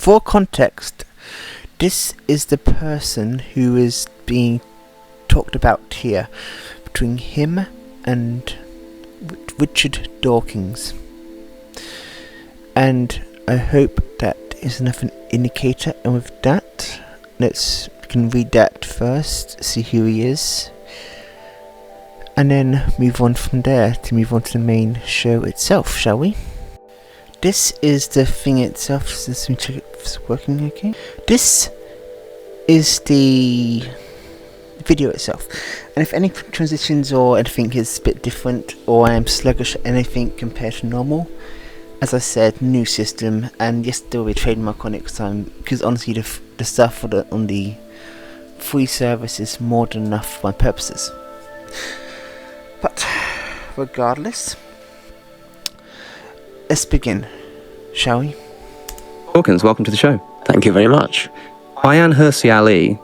For context, this is the person who is being talked about here, between him and Richard Dawkins. And I hope that is enough an indicator, and with that, we can read that first, see who he is, and then move on from there to move on to the main show itself, shall we? This is the thing itself. So let me check if it's working okay. This is the video itself, and if any transitions or anything is a bit different, or I am sluggish or anything compared to normal, as I said, new system, and yes, there will be a trademark on it because honestly the stuff on the free service is more than enough for my purposes. But regardless, let's begin, shall we? Dawkins, welcome to the show. Thank you very much. Ayaan Hirsi Ali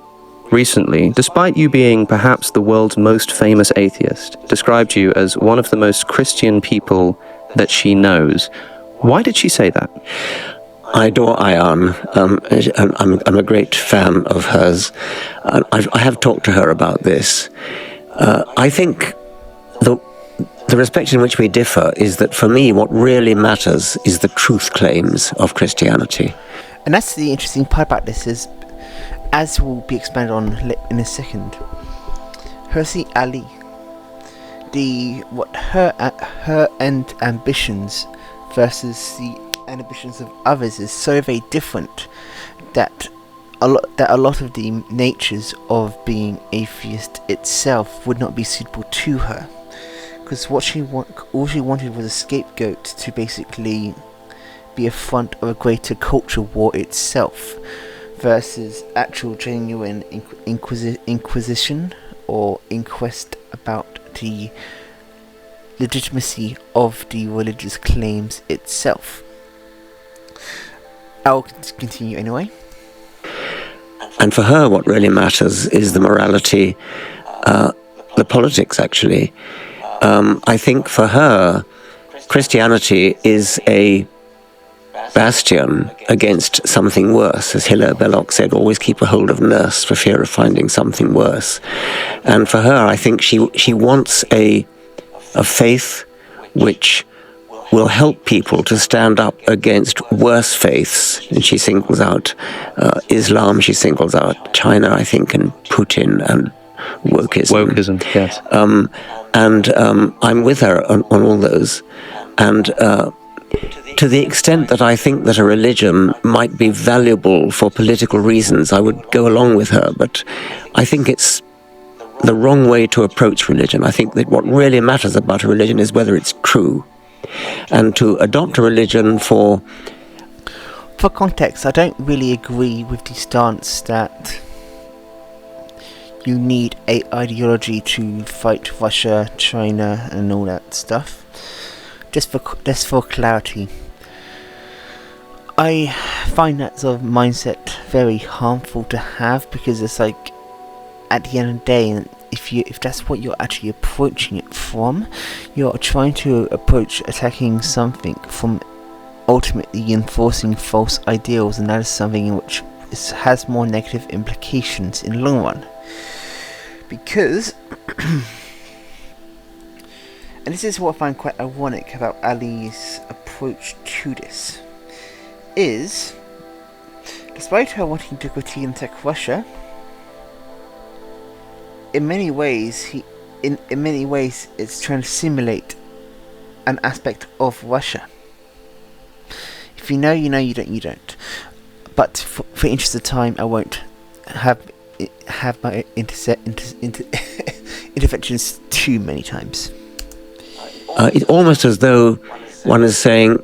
recently, despite you being perhaps the world's most famous atheist, described you as one of the most Christian people that she knows. Why did she say that? I adore Ayaan. I'm a great fan of hers. I have talked to her about this. I think the respect in which we differ is that for me what really matters is the truth claims of Christianity. And that's the interesting part about this is, as will be expanded on in a second, Hirsi Ali, her end ambitions versus the ambitions of others is so very different that a lot of the natures of being atheist itself would not be suitable to her, because all she wanted was a scapegoat to basically be a front of a greater culture war itself, versus actual genuine inquisition or inquest about the legitimacy of the religious claims itself. I'll continue anyway. And for her what really matters is the morality, the politics actually. I think for her, Christianity is a bastion against something worse. As Hilaire Belloc said, always keep a hold of nurse for fear of finding something worse. And for her, I think she wants a faith which will help people to stand up against worse faiths. And she singles out Islam, she singles out China, I think, and Putin and wokeism. Yes. I'm with her on all those. And to the extent that I think that a religion might be valuable for political reasons, I would go along with her. But I think it's the wrong way to approach religion. I think that what really matters about a religion is whether it's true. And to adopt a religion for context, I don't really agree with the stance that you need a ideology to fight Russia, China, and all that stuff. Just for clarity, I find that sort of mindset very harmful to have, because it's like, at the end of the day, if that's what you're actually approaching it from, you're trying to approach attacking something from ultimately enforcing false ideals, and that is something which has more negative implications in the long run. Because and this is what I find quite ironic about Ali's approach to this, is despite her wanting to critique and attack Russia, in many ways it's trying to simulate an aspect of Russia. If you know, you know. You don't. But for interest of time, I won't have my interventions too many times. It's almost as though one is saying,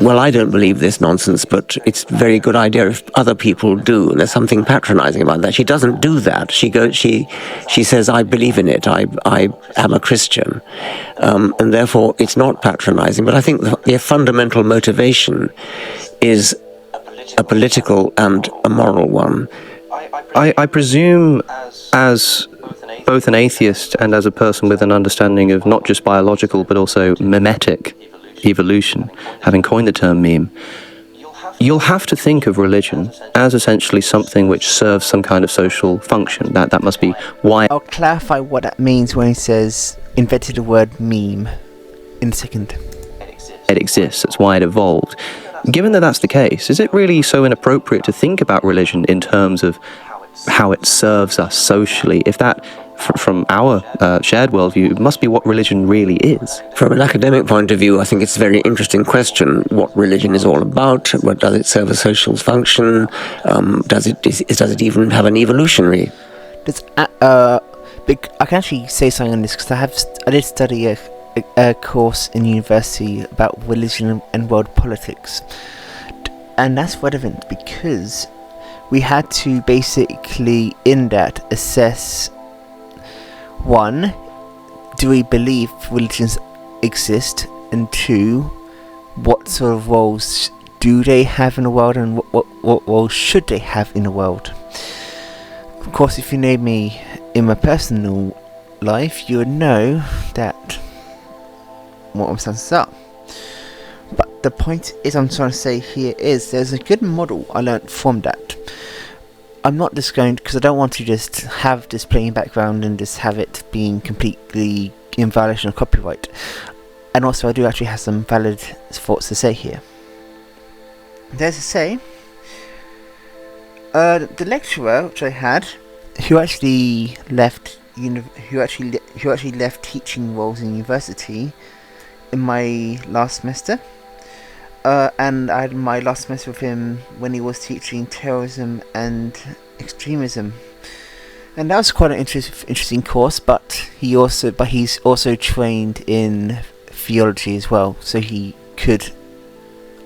well, I don't believe this nonsense, but it's a very good idea if other people do. And there's something patronizing about that. She doesn't do that. She says, I believe in it. I am a Christian. And therefore, it's not patronizing. But I think the fundamental motivation is a political and a moral one. I presume, as both an atheist and as a person with an understanding of not just biological but also mimetic evolution, having coined the term meme, you'll have to think of religion as essentially something which serves some kind of social function. That must be why. I'll clarify what that means when he says invented the word meme in a second. It exists, that's why it evolved. Given that that's the case, is it really so inappropriate to think about religion in terms of how it serves us socially, if that, from our shared worldview, must be what religion really is? From an academic point of view, I think it's a very interesting question, what religion is all about. What does it serve a social function? Does it even have an evolutionary? I can actually say something on this, because I did study a course in university about religion and world politics, and that's relevant because we had to basically in that assess, one, do we believe religions exist, and two, what sort of roles do they have in the world, and what roles should they have in the world. Of course, if you know me in my personal life, you would know that what I'm saying is up. But the point is, I'm trying to say here is there's a good model I learnt from that. I'm not just going, because I don't want to just have this playing background and just have it being completely in violation of copyright. And also I do actually have some valid thoughts to say here. There's to say, the lecturer which I had, who actually left teaching roles in university in my last semester, and I had my last semester with him when he was teaching terrorism and extremism, and that was quite an interesting course. But he's also trained in theology as well, so I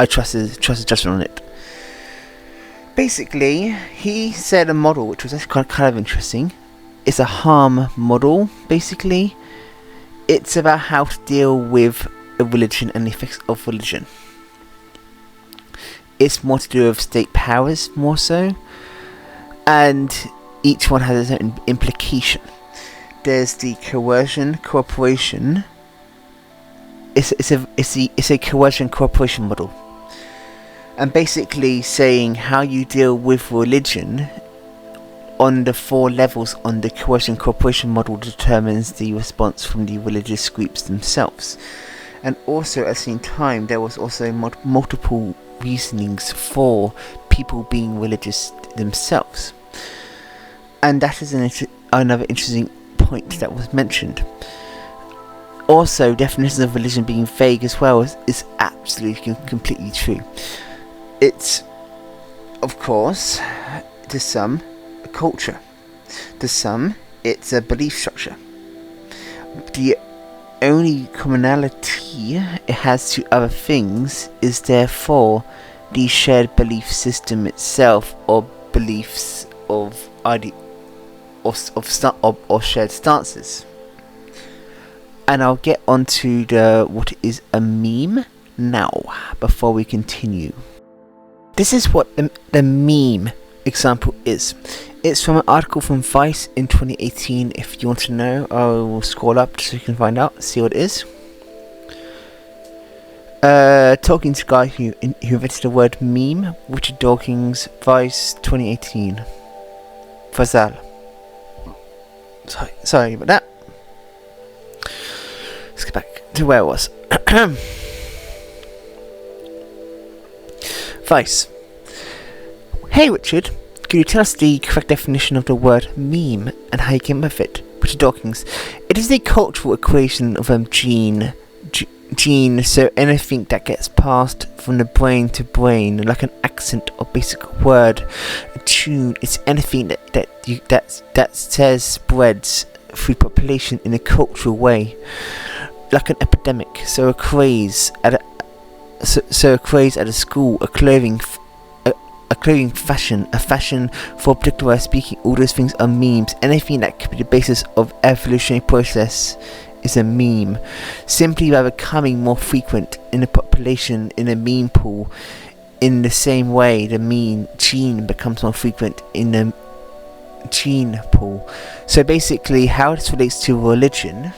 trust his judgment on it. Basically, he said a model which was actually kind of interesting. It's a harm model. Basically, it's about how to deal with a religion and the effects of religion. It's more to do with state powers, more so, and each one has its own implication. There's the coercion cooperation. It's a coercion cooperation model, and basically saying how you deal with religion on the 4 levels on the coercion cooperation model determines the response from the religious groups themselves. And also at the same time, there was also multiple reasonings for people being religious themselves, and that is another interesting point that was mentioned. Also, definitions of religion being vague as well is absolutely completely true. It's, of course, to some, a culture. To some, it's a belief structure. The only commonality it has to other things is therefore the shared belief system itself, or beliefs of shared stances. And I'll get onto what is a meme now before we continue. This is what the meme example is. It's from an article from Vice in 2018. If you want to know, I will scroll up so you can find out, see what it is. Talking to a guy who invented the word meme, Richard Dawkins, Vice 2018. Fazal. Sorry about that. Let's get back to where I was. Vice. Hey Richard, can you tell us the correct definition of the word meme and how you came up with it? Richard Dawkins. It is a cultural equation of gene, so anything that gets passed from the brain to brain, like an accent or basic word, a tune. It's anything that says spreads through population in a cultural way, like an epidemic. So a craze at a school, a clothing fashion, a fashion for a particular way of speaking. All those things are memes. Anything that could be the basis of evolutionary process is a meme, simply by becoming more frequent in the population in a meme pool. In the same way, the meme gene becomes more frequent in the gene pool. So basically, how this relates to religion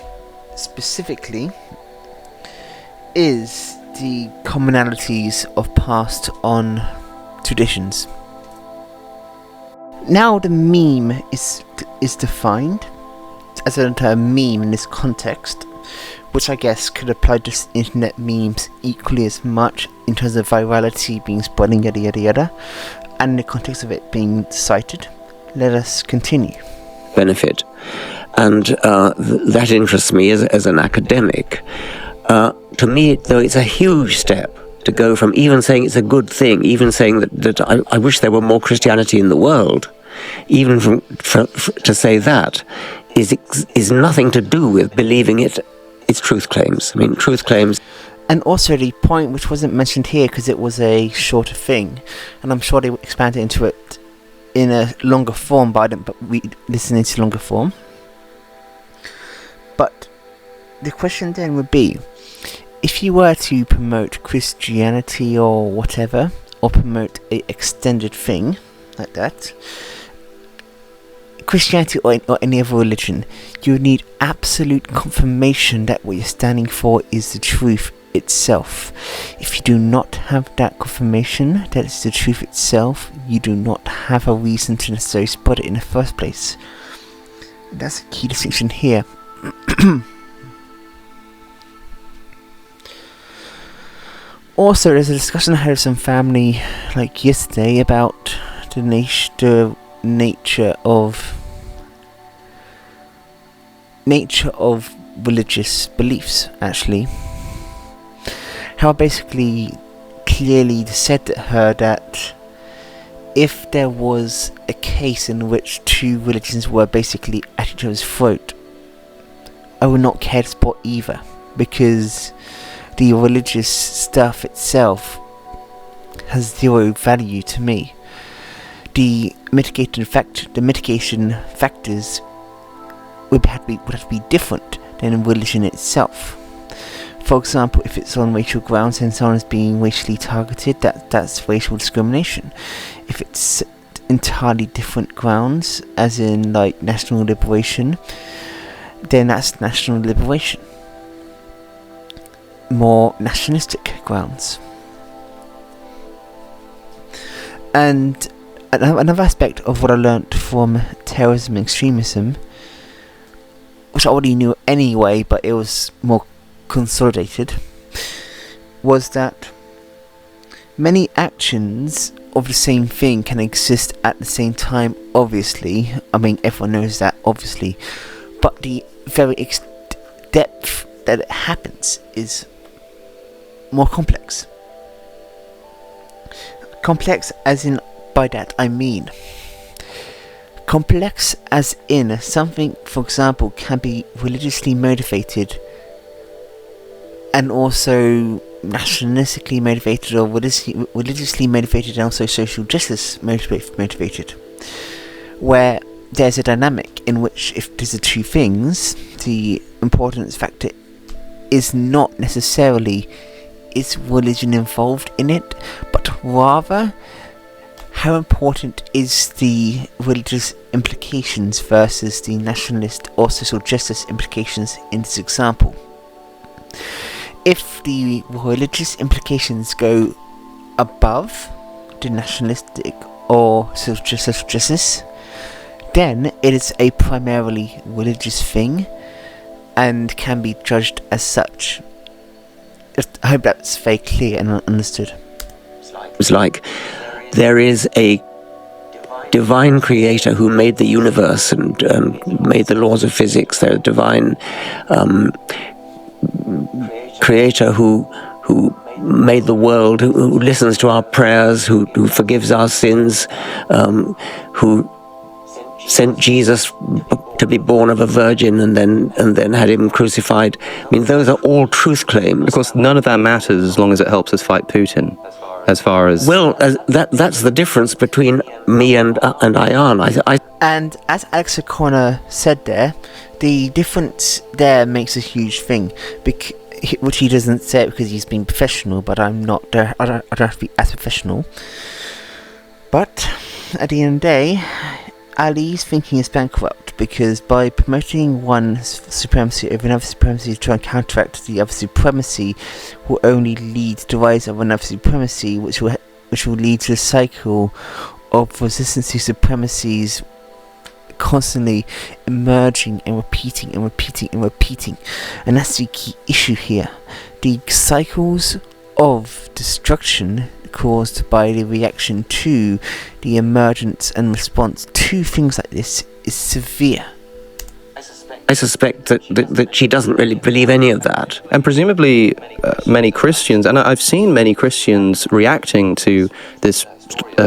specifically is the commonalities of passed on traditions. Now the meme is defined as a term meme in this context, which I guess could apply to internet memes equally as much in terms of virality being spreading yada yada yada, and in the context of it being cited. Let us continue. Benefit. And that interests me as an academic. To me, though, it's a huge step to go from even saying it's a good thing, even saying that I wish there were more Christianity in the world, even to say that is nothing to do with believing its truth claims. I mean, truth claims. And also the point which wasn't mentioned here because it was a shorter thing, and I'm sure they will expand it into it in a longer form, but I don't read this into longer form. But the question then would be, if you were to promote Christianity or whatever, or promote a extended thing like that, Christianity or any other religion, you would need absolute confirmation that what you're standing for is the truth itself. If you do not have that confirmation that it's the truth itself, you do not have a reason to necessarily spread it in the first place. That's a key distinction here. Also, there's a discussion I had with some family like yesterday about the nature of religious beliefs, actually. How I basically clearly said to her that if there was a case in which two religions were basically at each other's throat, I would not care to support either, because the religious stuff itself has zero value to me. The mitigation factors would have to be different than religion itself. For example, if it's on racial grounds and someone is being racially targeted, that's racial discrimination. If it's entirely different grounds, as in like national liberation, then that's national liberation. More nationalistic grounds. And another aspect of what I learnt from terrorism and extremism, which I already knew anyway, but it was more consolidated, was that many actions of the same thing can exist at the same time, obviously. I mean, everyone knows that, obviously. But the very depth that it happens is more complex. Complex as in, by that I mean, complex as in something, for example, can be religiously motivated and also nationalistically motivated, or religiously motivated and also social justice motivated, where there's a dynamic in which if there's the two things, the importance factor is not necessarily is religion involved in it, but rather how important is the religious implications versus the nationalist or social justice implications in this example. If the religious implications go above the nationalistic or social justice, then it is a primarily religious thing and can be judged as such. I hope that's very clear and understood. It's like there is a divine creator who made the universe and made the laws of physics. There's a divine creator who made the world, who listens to our prayers, who forgives our sins, who sent Jesus to be born of a virgin and then had him crucified. I mean, those are all truth claims. Of course, none of that matters as long as it helps us fight Putin. As far as that's the difference between me and Ayan. And as Alex O'Connor said there, the difference there makes a huge thing, which he doesn't say it because he's being professional, but I'm not. I don't have to be as professional. But at the end of the day, Ali's thinking is bankrupt, because by promoting one supremacy over another supremacy to try and counteract the other supremacy will only lead to the rise of another supremacy, which will which will lead to a cycle of resistance to supremacies constantly emerging and repeating and repeating and repeating. And that's the key issue here. The cycles of destruction caused by the reaction to the emergence and response to things like this is severe. I suspect that she doesn't really believe any of that. And presumably many Christians, and I've seen many Christians reacting to this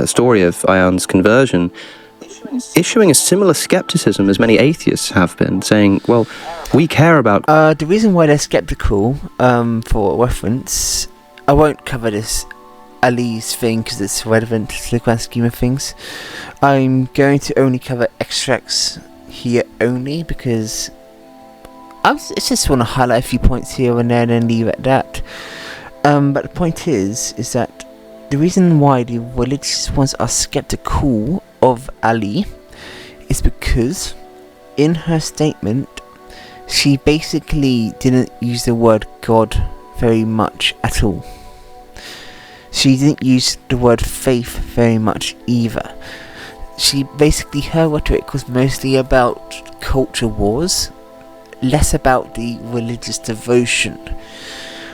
story of Ayan's conversion, issuing a similar skepticism as many atheists have been, saying, well, we care about... The reason why they're skeptical, for reference, I won't cover this Ali's thing because it's relevant to the grand scheme of things. I'm going to only cover extracts here only because I just want to highlight a few points here and there and then leave it at that. But the point is that the reason why the religious ones are skeptical of Ali is because in her statement she basically didn't use the word God very much at all. She didn't use the word faith very much either. She basically, her rhetoric was mostly about culture wars, less about the religious devotion.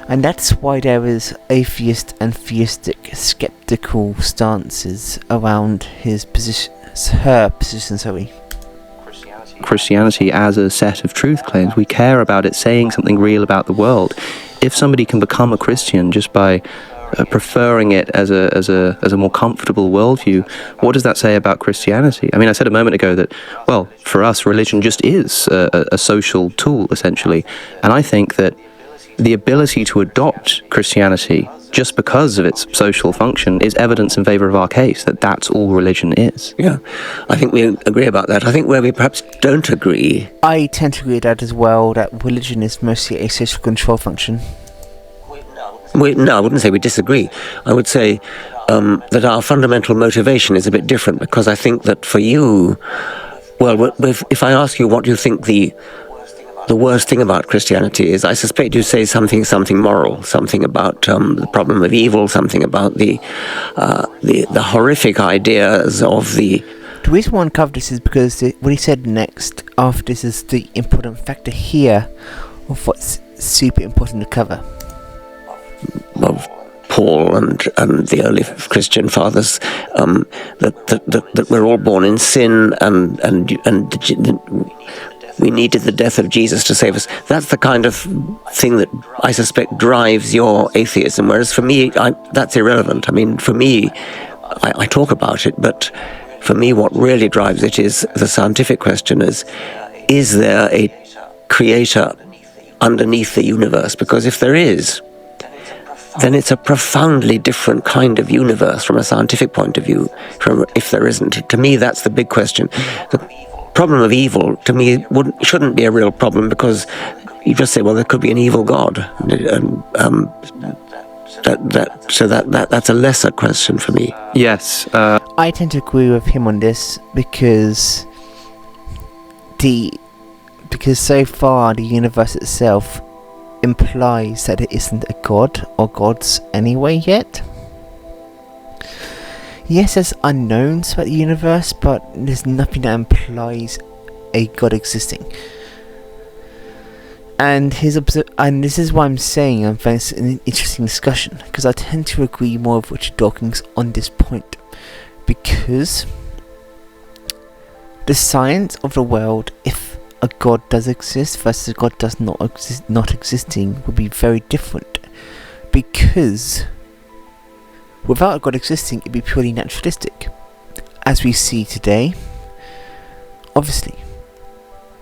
And that's why there is atheist and theistic skeptical stances around her position, Christianity as a set of truth claims. We care about it saying something real about the world. If somebody can become a Christian just by preferring it as a more comfortable worldview, what does that say about Christianity? I mean, I said a moment ago that, well, for us, religion just is a social tool, essentially. And I think that the ability to adopt Christianity just because of its social function is evidence in favor of our case, that that's all religion is. Yeah, I think we agree about that. I think where we perhaps don't agree... I tend to agree with that as well, that religion is mostly a social control function. No, I wouldn't say we disagree. I would say that our fundamental motivation is a bit different, because I think that for you, well, if I ask you what you think the worst thing about Christianity is, I suspect you say something moral, something about the problem of evil, something about the horrific ideas of the... The reason why I cover this is because what he said next after this is the important factor here of what's super important to cover. Of Paul and the early Christian fathers, that we're all born in sin, and we needed the death of Jesus to save us. That's the kind of thing that I suspect drives your atheism, whereas for me, that's irrelevant. I mean, for me, I talk about it, but for me what really drives it is the scientific question is there a creator underneath the universe? Because if there is, then it's a profoundly different kind of universe from a scientific point of view, from if there isn't. To me, that's the big question. The problem of evil, to me, shouldn't be a real problem, because you just say, well, there could be an evil God. That's a lesser question for me. Yes. I tend to agree with him on this because so far the universe itself implies that it isn't a god or gods anyway yet. Yes, there's unknowns about the universe, but there's nothing that implies a god existing. And and this is why I'm saying I find it's an interesting discussion, because I tend to agree more with Richard Dawkins on this point, because the science of the world, if a god does exist versus a god does not existing, would be very different, because without a god existing, it'd be purely naturalistic, as we see today. Obviously,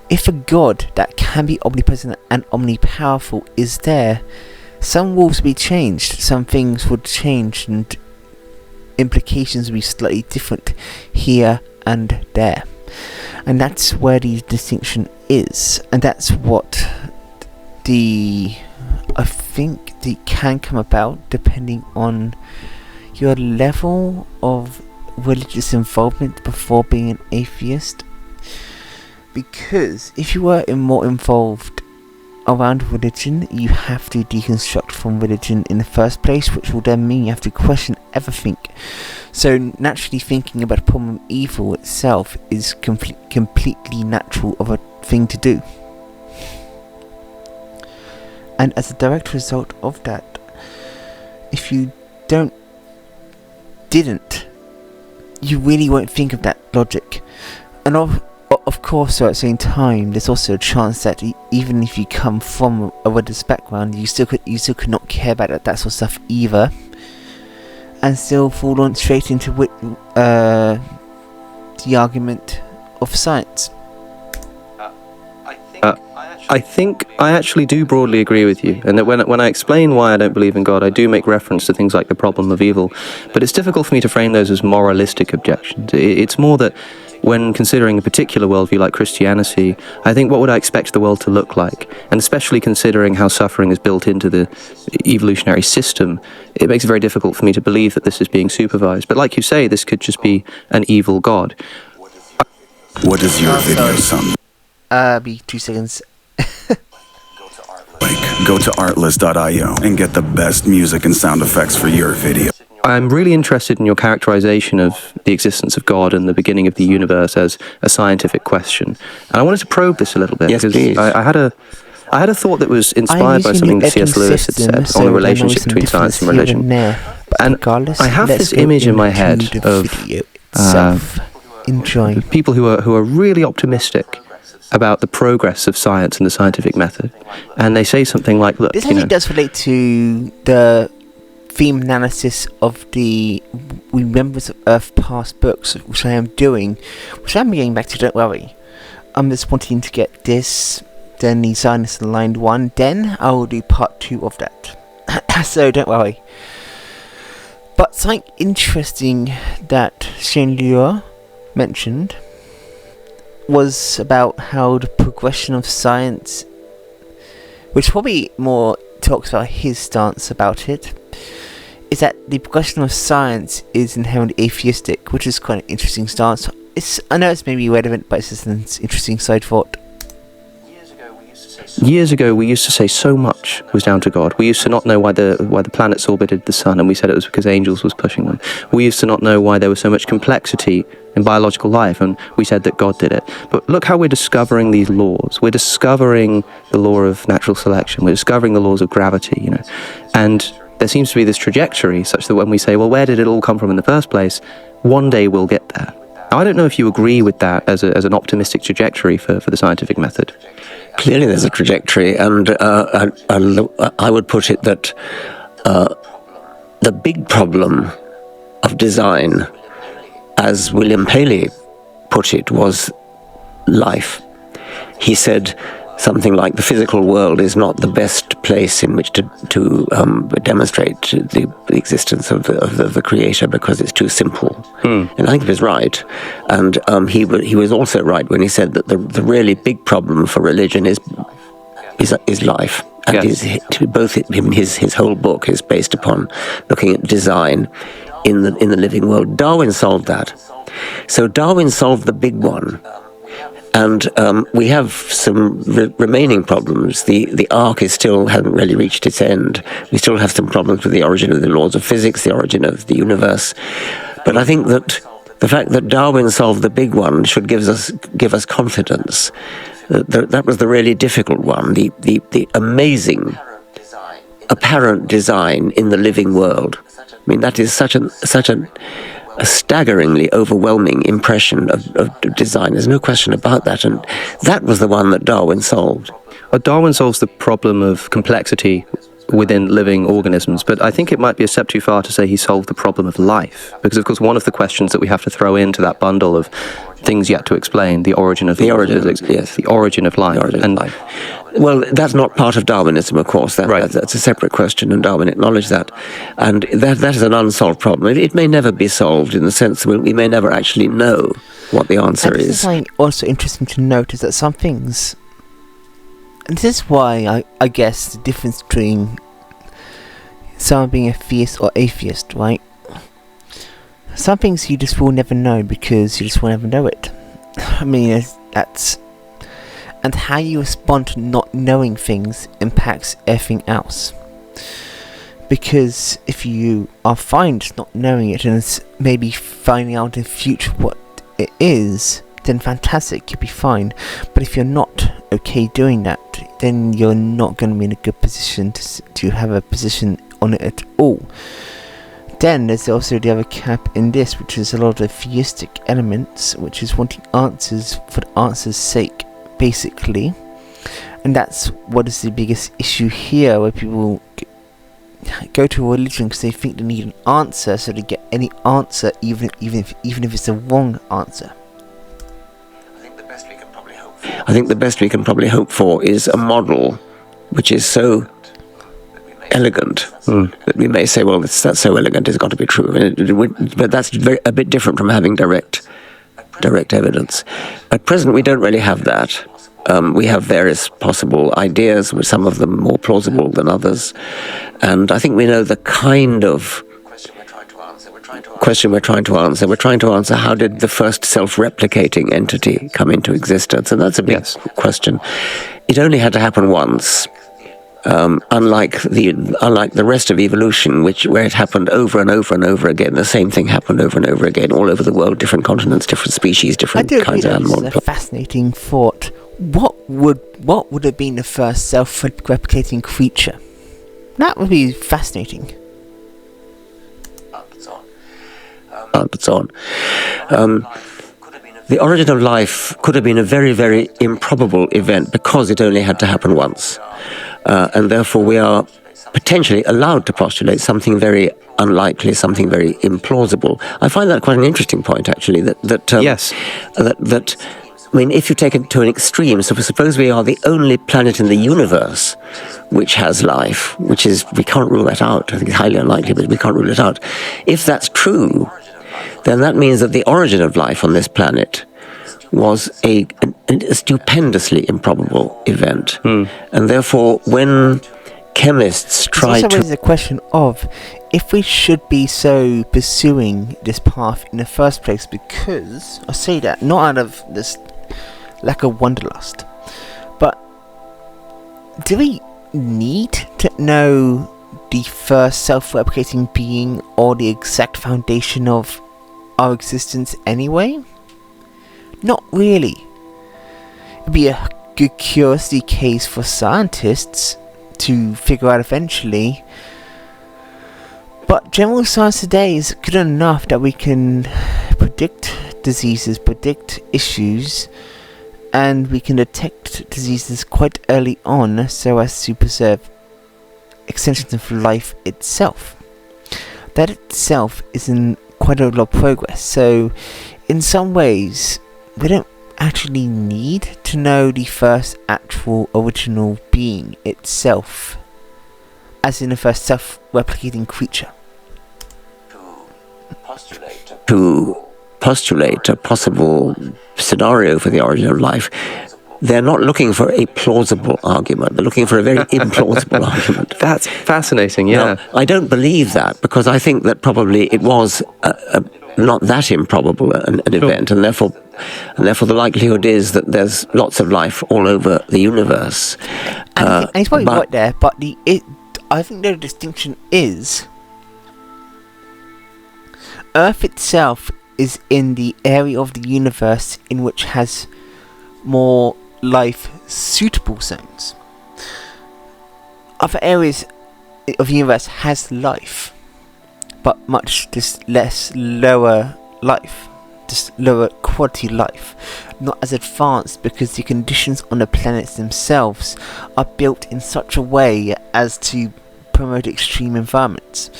if a god that can be omnipresent and omnipowerful is there, some rules will be changed, some things would change, and implications will be slightly different here and there. And that's where the distinction is, and that's what I think can come about depending on your level of religious involvement before being an atheist. Because if you were more involved around religion, you have to deconstruct from religion in the first place, which will then mean you have to question everything So naturally thinking about a problem of evil itself is completely natural of a thing to do. And as a direct result of that, if you didn't, you really won't think of that logic. And of course, at the same time, there's also a chance that even if you come from a religious background, you still could not care about that sort of stuff either, and still fall on straight into the argument of science. I think I actually do broadly agree with you, and that when I explain why I don't believe in God, I do make reference to things like the problem of evil, but it's difficult for me to frame those as moralistic objections. It's more that when considering a particular worldview like Christianity, I think what would I expect the world to look like? And especially considering how suffering is built into the evolutionary system, it makes it very difficult for me to believe that this is being supervised. But like you say, this could just be an evil God. What is your video sound? Be 2 seconds. Go to artlist.io and get the best music and sound effects for your video. I'm really interested in your characterization of the existence of God and the beginning of the universe as a scientific question. And I wanted to probe this a little bit, because I had a thought that was inspired by something that C.S. Lewis had said on the relationship between science and religion. And I have this image in my head of people who are really optimistic about the progress of science and the scientific method. And they say something like, look, this actually does relate to the theme analysis of the Remembrance of Earth past books, which I am doing, which I'm getting back to, don't worry. I'm just wanting to get this, then the Zionist aligned one, then I will do part 2 of that. So don't worry. But something interesting that Shane Liu mentioned was about how the progression of science, which probably more talks about his stance about it, is that the progression of science is inherently atheistic, which is quite an interesting stance. I know it's maybe irrelevant, but it's just an interesting side thought. Years ago, we used to say so much was down to God. We used to not know why the planets orbited the sun, and we said it was because angels was pushing them. We used to not know why there was so much complexity in biological life, and we said that God did it. But look how we're discovering these laws. We're discovering the law of natural selection. We're discovering the laws of gravity, And there seems to be this trajectory such that when we say, well, where did it all come from in the first place? One day we'll get there. Now, I don't know if you agree with that as an optimistic trajectory for the scientific method. Clearly there's a trajectory, and I would put it that the big problem of design, as William Paley put it, was life. He said something like, the physical world is not the best place in which to demonstrate the existence of the creator, because it's too simple. And I think he was right. And he was also right when he said that the really big problem for religion is life. And yes. His whole book is based upon looking at design in the living world. Darwin solved that. So Darwin solved the big one. And we have some remaining problems. The arc hasn't really reached its end. We still have some problems with the origin of the laws of physics, the origin of the universe. But I think that the fact that Darwin solved the big one should give us confidence. That was the really difficult one. The amazing apparent design in the living world. I mean, that is such a staggeringly overwhelming impression of design. There's no question about that. And that was the one that Darwin solved. Darwin solves the problem of complexity within living organisms, but I think it might be a step too far to say he solved the problem of life, because of course one of the questions that we have to throw into that bundle of things yet to explain, the origin of physics, yes. The origin of life. Well, that's not part of Darwinism, of course. That's a separate question, and Darwin acknowledged that. And that is an unsolved problem. It may never be solved, in the sense that we may never actually know what the answer is. This is something also interesting to note, is that some things, and this is why I guess the difference between someone being a theist or atheist, right? Some things you just will never know because you just will never know it. I mean, that's... And how you respond to not knowing things impacts everything else. Because if you are fine just not knowing it and maybe finding out in the future what it is, then fantastic, you'll be fine. But if you're not okay doing that, then you're not going to be in a good position to have a position on it at all. Then there's also the other cap in this, which is a lot of theistic elements, which is wanting answers for the answer's sake, basically. And that's what is the biggest issue here, where people go to a religion because they think they need an answer, so they get any answer, even if it's the wrong answer. I think the best we can probably hope for is a model which is so elegant that we may say, well, that's so elegant, it's got to be true. But that's a bit different from having direct evidence. At present, we don't really have that. We have various possible ideas, with some of them more plausible than others. And I think we know the kind of question we're trying to answer. We're trying to answer, how did the first self-replicating entity come into existence? And that's a big question. It only had to happen once. Unlike the rest of evolution, where it happened over and over and over again, the same thing happened over and over again, all over the world, different continents, different species, different kinds of animals. That's a fascinating thought. What would have been the first self-replicating creature? That would be fascinating. The origin of life could have been a very, very improbable event because it only had to happen once. And therefore we are potentially allowed to postulate something very unlikely, something very implausible. I find that quite an interesting point, actually, that I mean, if you take it to an extreme, so suppose we are the only planet in the universe which has life, we can't rule that out. I think it's highly unlikely, but we can't rule it out. If that's true, then that means that the origin of life on this planet was a stupendously improbable event. And therefore, when chemists try to... It's also the question of if we should be so pursuing this path in the first place, because, I say that, not out of this lack of wanderlust, but do we need to know the first self-replicating being or the exact foundation of our existence anyway? Not really. It'd be a good curiosity case for scientists to figure out eventually, but general science today is good enough that we can predict diseases, predict issues, and we can detect diseases quite early on so as to preserve extensions of life itself. That itself is in quite a lot of progress, so in some ways we don't actually need to know the first actual original being itself, as in the first self-replicating creature. To postulate a possible scenario for the origin of life, they're not looking for a plausible argument. They're looking for a very implausible argument. That's fascinating, yeah. Now, I don't believe that, because I think that probably it was not that improbable an event, and therefore the likelihood is that there's lots of life all over the universe. And he's probably right there, but I think the distinction is Earth itself is in the area of the universe in which has more life suitable zones. Other areas of the universe has life, but much just less lower life, just lower quality life, not as advanced, because the conditions on the planets themselves are built in such a way as to promote extreme environments,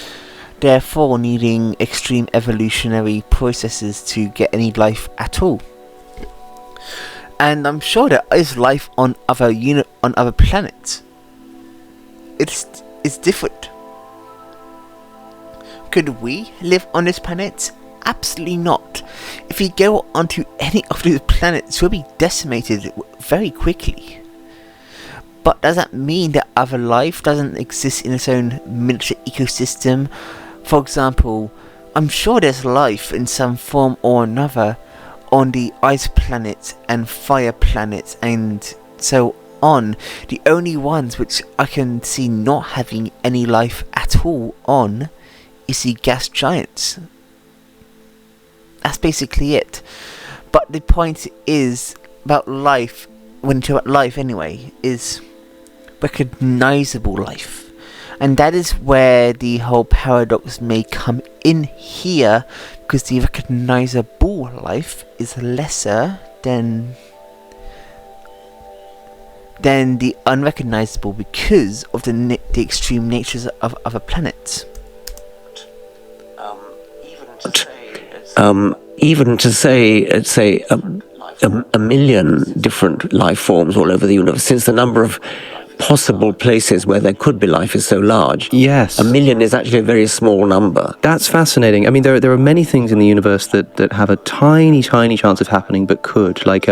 therefore needing extreme evolutionary processes to get any life at all. And I'm sure there is life on other planets. It's different. Could we live on this planet? Absolutely not. If we go onto any of these planets, we'll be decimated very quickly. But does that mean that other life doesn't exist in its own miniature ecosystem? For example, I'm sure there's life in some form or another on the ice planets and fire planets and so on. The only ones which I can see not having any life at at all on is the gas giants. That's basically it. But the point is about life, when you talk about life anyway, is recognizable life. And that is where the whole paradox may come in here, because the recognizable life is lesser than the unrecognizable because of the extreme natures of other planets. Even to say a million different life forms all over the universe, since the number of possible places where there could be life is so large. Yes. A million is actually a very small number. That's fascinating. I mean, there are many things in the universe that have a tiny chance of happening, but could. Like,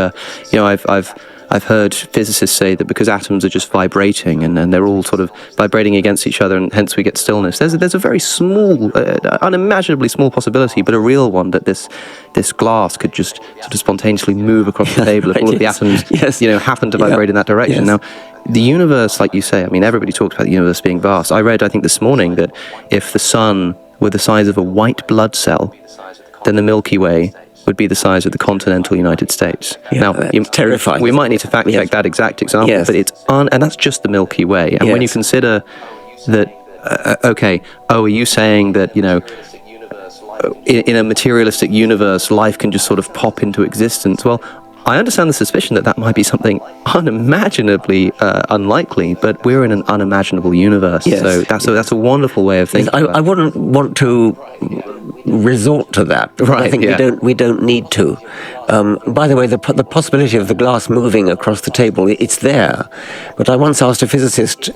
I've heard physicists say that because atoms are just vibrating and they're all sort of vibrating against each other, and hence we get stillness. There's a very small, unimaginably small possibility, but a real one, that this glass could just sort of spontaneously move across the table if all of the atoms, happen to vibrate in that direction. Yes. Now, the universe, like you say, I mean, everybody talks about the universe being vast. I read, I think this morning, that if the sun were the size of a white blood cell, then the Milky Way would be the size of the continental United States. Yeah, now, terrifying. We might need to fact check that exact example, but it's and that's just the Milky Way. And when you consider that, are you saying that, in a materialistic universe, life can just sort of pop into existence? Well, I understand the suspicion that might be something unimaginably unlikely, but we're in an unimaginable universe. Yes. So that's a wonderful way of thinking. I wouldn't want to resort to that. Right. I think we don't need to. By the way, the possibility of the glass moving across the table, it's there. But I once asked a physicist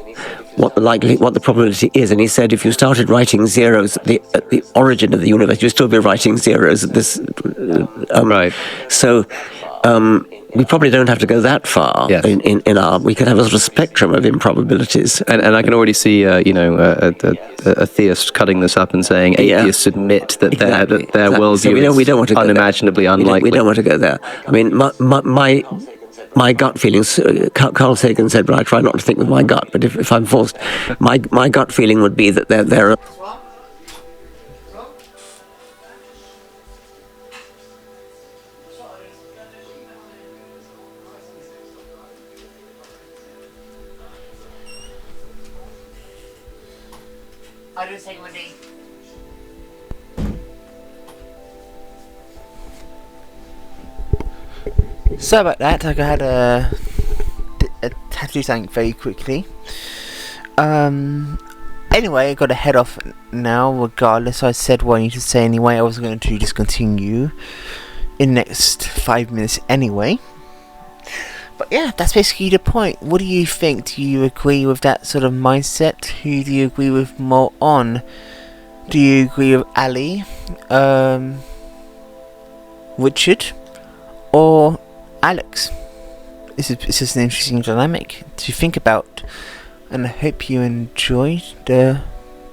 what the probability is, and he said if you started writing zeros at the origin of the universe, you'd still be writing zeros at this. Right. So. We probably don't have to go that far. Yes. In our. We could have a sort of spectrum of improbabilities. And I can already see a theist cutting this up and saying atheists admit that their worldview is unimaginably unlikely. We don't want to go there. I mean, my gut feelings. Carl Sagan said, "I try not to think with my gut, but if I'm forced, my gut feeling would be that there are." Sorry about that. I had to do something very quickly. Anyway, I got to head off now. Regardless, I said what I need to say anyway. I was going to just continue in the next 5 minutes anyway. But yeah, that's basically the point. What do you think? Do you agree with that sort of mindset? Who do you agree with more on? Do you agree with Ali, Richard, or Alex? It's just an interesting dynamic to think about, and I hope you enjoyed the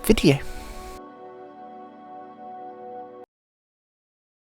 video.